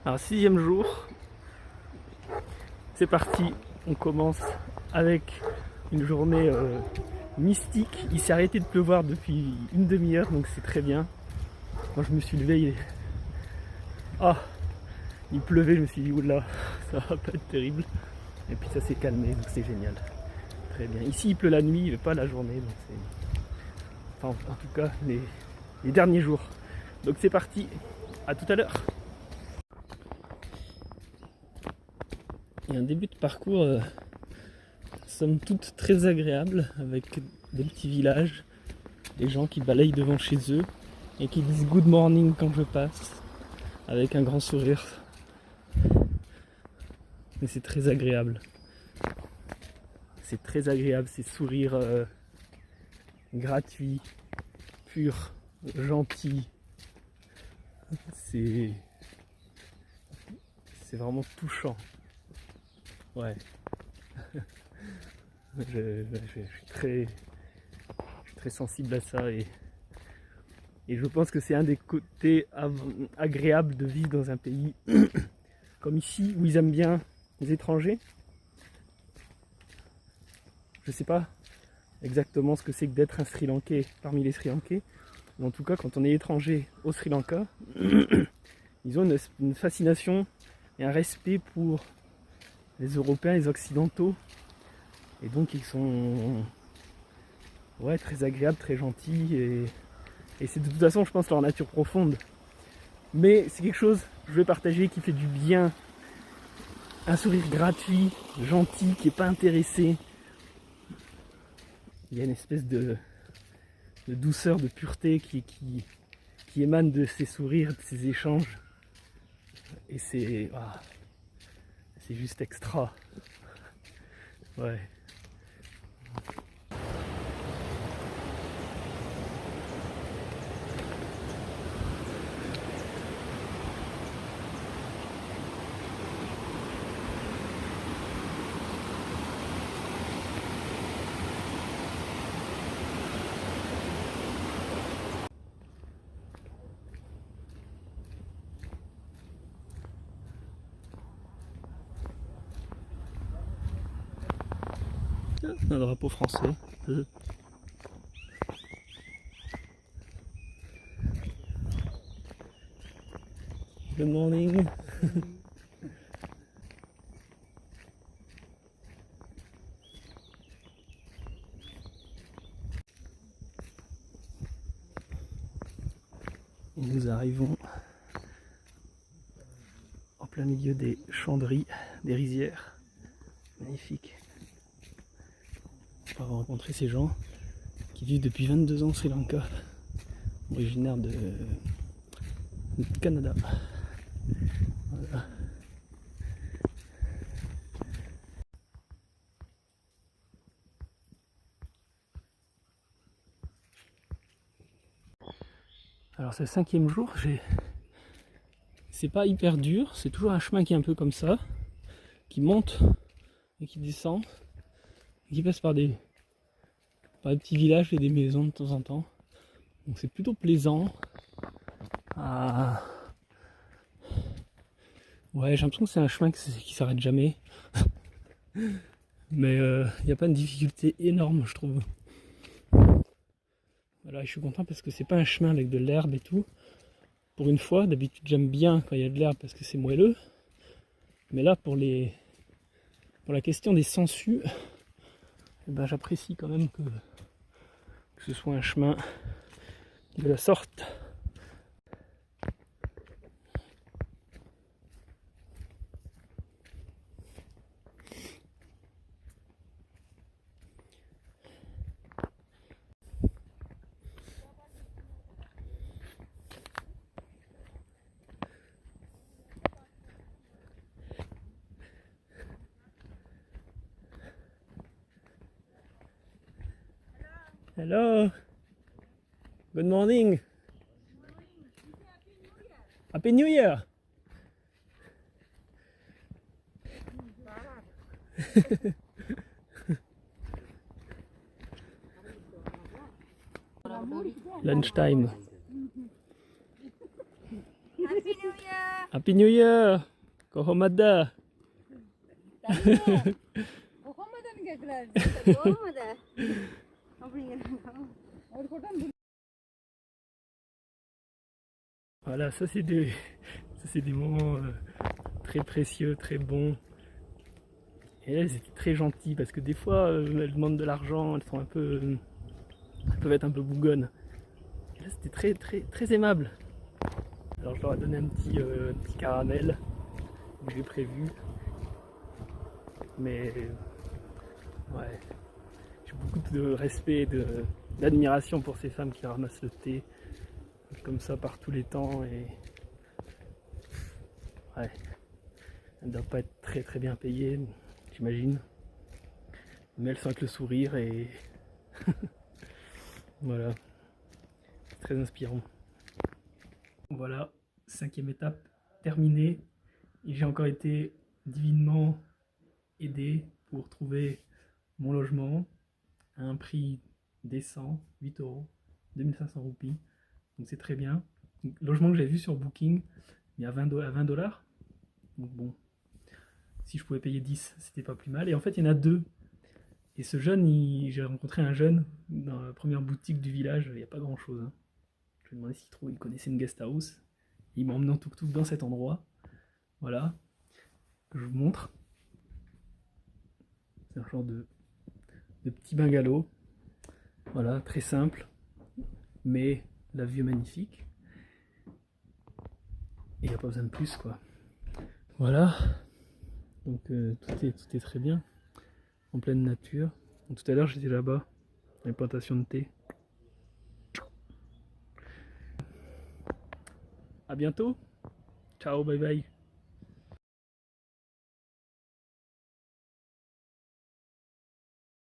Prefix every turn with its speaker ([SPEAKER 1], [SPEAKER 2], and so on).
[SPEAKER 1] Alors 6e jour, c'est parti, on commence avec une journée mystique. Il s'est arrêté de pleuvoir depuis une demi-heure, donc c'est très bien. Quand je me suis levé, il pleuvait, je me suis dit oula, ça va pas être terrible. Et puis ça s'est calmé, donc c'est génial. Très bien. Ici il pleut la nuit, mais pas la journée, donc c'est... Enfin en tout cas les derniers jours. Donc c'est parti, à tout à l'heure. Il y a un début de parcours somme toute très agréable, avec des petits villages, des gens qui balayent devant chez eux et qui disent good morning quand je passe, avec un grand sourire. Mais c'est très agréable. C'est très agréable, ces sourires gratuits, purs, gentils. C'est vraiment touchant. Ouais. Je suis très sensible à ça et je pense que c'est un des côtés agréables de vivre dans un pays comme ici où ils aiment bien les étrangers. Je sais pas exactement ce que c'est que d'être un Sri Lankais parmi les Sri Lankais, mais en tout cas quand on est étranger au Sri Lanka, ils ont une fascination et un respect pour les Européens, les Occidentaux, et donc ils sont très agréables, très gentils, et c'est de toute façon je pense leur nature profonde. Mais c'est quelque chose que je vais partager qui fait du bien, un sourire gratuit, gentil, qui n'est pas intéressé. Il y a une espèce de douceur, de pureté qui émane de ces sourires, de ces échanges, et c'est juste extra. Ouais. Un drapeau français. Good morning. Et nous arrivons en plein milieu des chanderies, des rizières. Magnifique. On va rencontrer ces gens qui vivent depuis 22 ans au Sri Lanka, originaires du Canada. Voilà. Alors c'est le 5e jour, c'est pas hyper dur, c'est toujours un chemin qui est un peu comme ça, qui monte et qui descend, et qui passe par des petits villages et des maisons de temps en temps. Donc c'est plutôt plaisant. Ouais, j'ai l'impression que c'est un chemin qui s'arrête jamais. Mais il n'y a pas une difficulté énorme, je trouve. Voilà, je suis content parce que c'est pas un chemin avec de l'herbe et tout. Pour une fois, d'habitude j'aime bien quand il y a de l'herbe parce que c'est moelleux. Mais là, pour la question des sangsues, j'apprécie quand même que ce soit un chemin de la sorte. Hello. Good morning. Happy New Year. Lunchtime.
[SPEAKER 2] Happy New Year.
[SPEAKER 1] Happy New Year! Kohomada!
[SPEAKER 2] Muhammadan gekler. Olmadı.
[SPEAKER 1] Voilà, ça c'est des moments très précieux, très bons. Et elles étaient très gentilles parce que des fois elles demandent de l'argent, elles sont un peu, elles peuvent être un peu bougonnes. Et là c'était très aimable. Alors je leur ai donné un petit caramel que j'ai prévu. Mais ouais, j'ai beaucoup de respect, d'admiration pour ces femmes qui ramassent le thé comme ça par tous les temps et ouais, elles ne doivent pas être très bien payées, j'imagine. Mais elles sont avec le sourire et voilà, c'est très inspirant. Voilà, 5e étape terminée. Et j'ai encore été divinement aidé pour trouver mon logement à un prix décent, 8 €, 2500 roupies. Donc c'est très bien. Donc, logement que j'ai vu sur Booking, mais à 20 $. Donc bon, si je pouvais payer 10, c'était pas plus mal. Et en fait, il y en a deux. Et ce jeune, j'ai rencontré un jeune dans la première boutique du village, il n'y a pas grand chose. Hein. Je lui ai demandé il connaissait une guest house. Il m'a emmené en tuk-tuk dans cet endroit. Voilà, que je vous montre. C'est un genre de petit bungalow. Voilà, très simple, mais la vue est magnifique. Et il n'y a pas besoin de plus, quoi. Voilà, donc tout est très bien, en pleine nature. Donc, tout à l'heure j'étais là-bas, dans les plantations de thé. A bientôt, ciao, bye bye.